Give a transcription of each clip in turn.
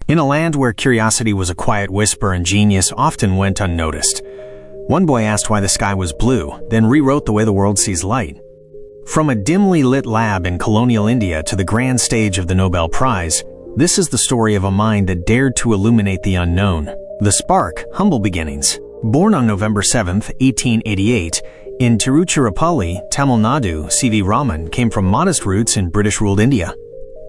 in a land where curiosity was a quiet whisper and genius often went unnoticed. One boy asked why the sky was blue, then rewrote the way the world sees light. From a dimly lit lab in colonial India to the grand stage of the Nobel Prize, this is the story of a mind that dared to illuminate the unknown. The spark, humble beginnings. Born on November 7, 1888, in Tiruchirappalli, Tamil Nadu, C.V. Raman came from modest roots in British-ruled India.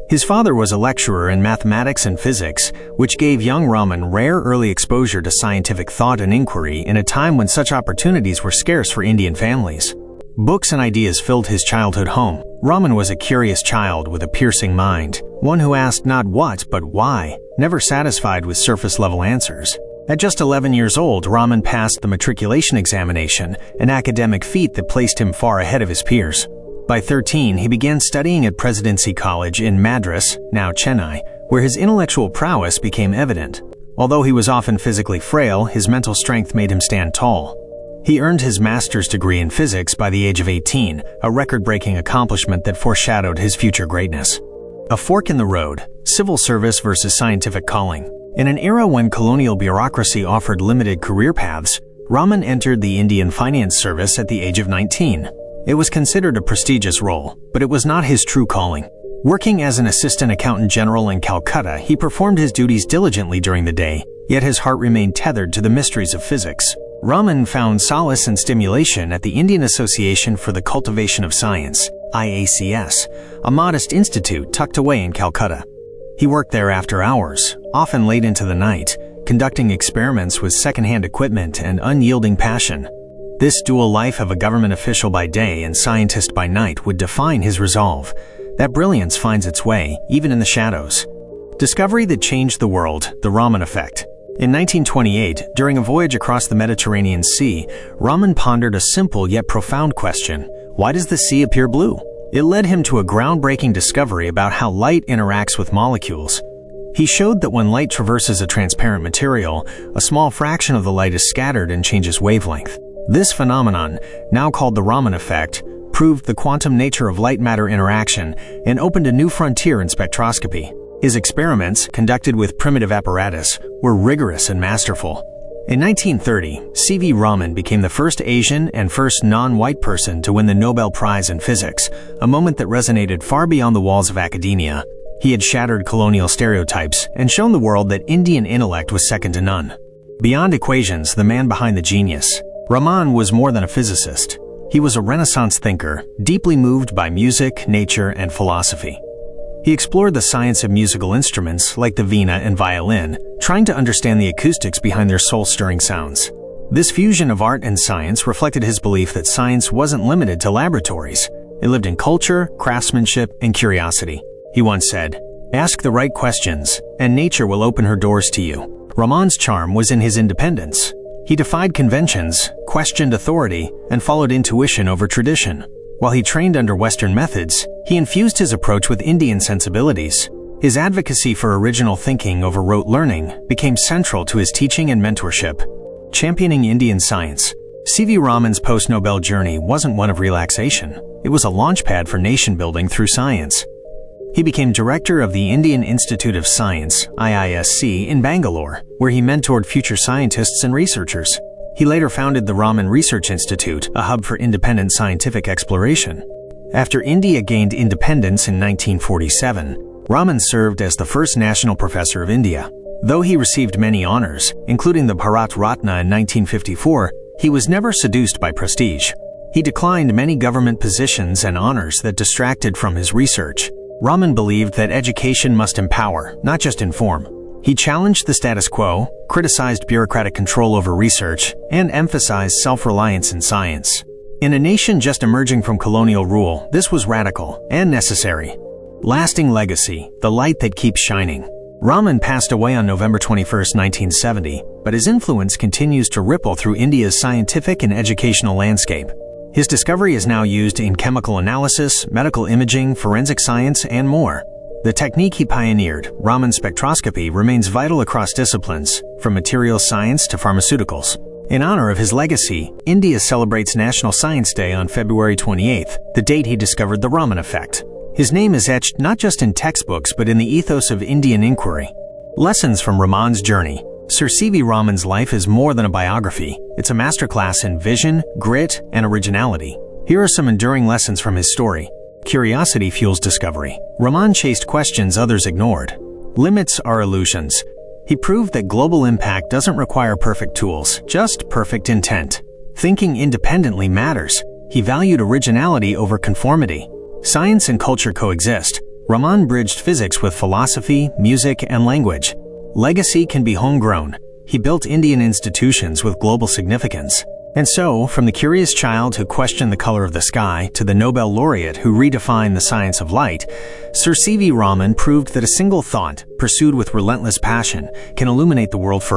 His father was a lecturer in mathematics and physics, which gave young Raman rare early exposure to scientific thought and inquiry in a time when such opportunities were scarce for Indian families. Books and ideas filled his childhood home. Raman was a curious child with a piercing mind, one who asked not what but why, never satisfied with surface-level answers. At just 11 years old, Raman passed the matriculation examination, an academic feat that placed him far ahead of his peers. By 13, he began studying at Presidency College in Madras, now Chennai, where his intellectual prowess became evident. Although he was often physically frail, his mental strength made him stand tall. He earned his master's degree in physics by the age of 18, a record-breaking accomplishment that foreshadowed his future greatness. A fork in the road, civil service versus scientific calling. In an era when colonial bureaucracy offered limited career paths, Raman entered the Indian Finance Service at the age of 19. It was considered a prestigious role, but it was not his true calling. Working as an assistant accountant general in Calcutta, he performed his duties diligently during the day, yet his heart remained tethered to the mysteries of physics. Raman found solace and stimulation at the Indian Association for the Cultivation of Science, IACS, a modest institute tucked away in Calcutta. He worked there after hours, often late into the night, conducting experiments with second-hand equipment and unyielding passion. This dual life of a government official by day and scientist by night would define his resolve. That brilliance finds its way, even in the shadows. Discovery that changed the world, the Raman Effect. In 1928, during a voyage across the Mediterranean Sea, Raman pondered a simple yet profound question: why does the sea appear blue? It led him to a groundbreaking discovery about how light interacts with molecules. He showed that when light traverses a transparent material, a small fraction of the light is scattered and changes wavelength. This phenomenon, now called the Raman Effect, proved the quantum nature of light-matter interaction and opened a new frontier in spectroscopy. His experiments, conducted with primitive apparatus, were rigorous and masterful. In 1930, C.V. Raman became the first Asian and first non-white person to win the Nobel Prize in Physics, a moment that resonated far beyond the walls of academia. He had shattered colonial stereotypes and shown the world that Indian intellect was second to none. Beyond equations, the man behind the genius, Raman was more than a physicist. He was a Renaissance thinker, deeply moved by music, nature, and philosophy. He explored the science of musical instruments like the veena and violin, trying to understand the acoustics behind their soul-stirring sounds. This fusion of art and science reflected his belief that science wasn't limited to laboratories. It lived in culture, craftsmanship, and curiosity. He once said, "Ask the right questions, and nature will open her doors to you." Raman's charm was in his independence. He defied conventions, questioned authority, and followed intuition over tradition. While he trained under Western methods, he infused his approach with Indian sensibilities. His advocacy for original thinking over rote learning became central to his teaching and mentorship. Championing Indian science, C.V. Raman's post-Nobel journey wasn't one of relaxation. It was a launchpad for nation-building through science. He became director of the Indian Institute of Science, IISc, in Bangalore, where he mentored future scientists and researchers. He later founded the Raman Research Institute, a hub for independent scientific exploration. After India gained independence in 1947, Raman served as the first national professor of India. Though he received many honors, including the Bharat Ratna in 1954, he was never seduced by prestige. He declined many government positions and honors that distracted from his research. Raman believed that education must empower, not just inform. He challenged the status quo, criticized bureaucratic control over research, and emphasized self-reliance in science. In a nation just emerging from colonial rule, this was radical and necessary. Lasting legacy, the light that keeps shining. Raman passed away on November 21, 1970, but his influence continues to ripple through India's scientific and educational landscape. His discovery is now used in chemical analysis, medical imaging, forensic science, and more. The technique he pioneered, Raman spectroscopy, remains vital across disciplines, from materials science to pharmaceuticals. In honor of his legacy, India celebrates National Science Day on February 28th, the date he discovered the Raman Effect. His name is etched not just in textbooks but in the ethos of Indian inquiry. Lessons from Raman's journey. Sir C.V. Raman's life is more than a biography. It's a masterclass in vision, grit, and originality. Here are some enduring lessons from his story. Curiosity fuels discovery. Raman chased questions others ignored. Limits are illusions. He proved that global impact doesn't require perfect tools, just perfect intent. Thinking independently matters. He valued originality over conformity. Science and culture coexist. Raman bridged physics with philosophy, music, and language. Legacy can be homegrown. He built Indian institutions with global significance. And so, from the curious child who questioned the color of the sky to the Nobel laureate who redefined the science of light, Sir C.V. Raman proved that a single thought, pursued with relentless passion, can illuminate the world forever.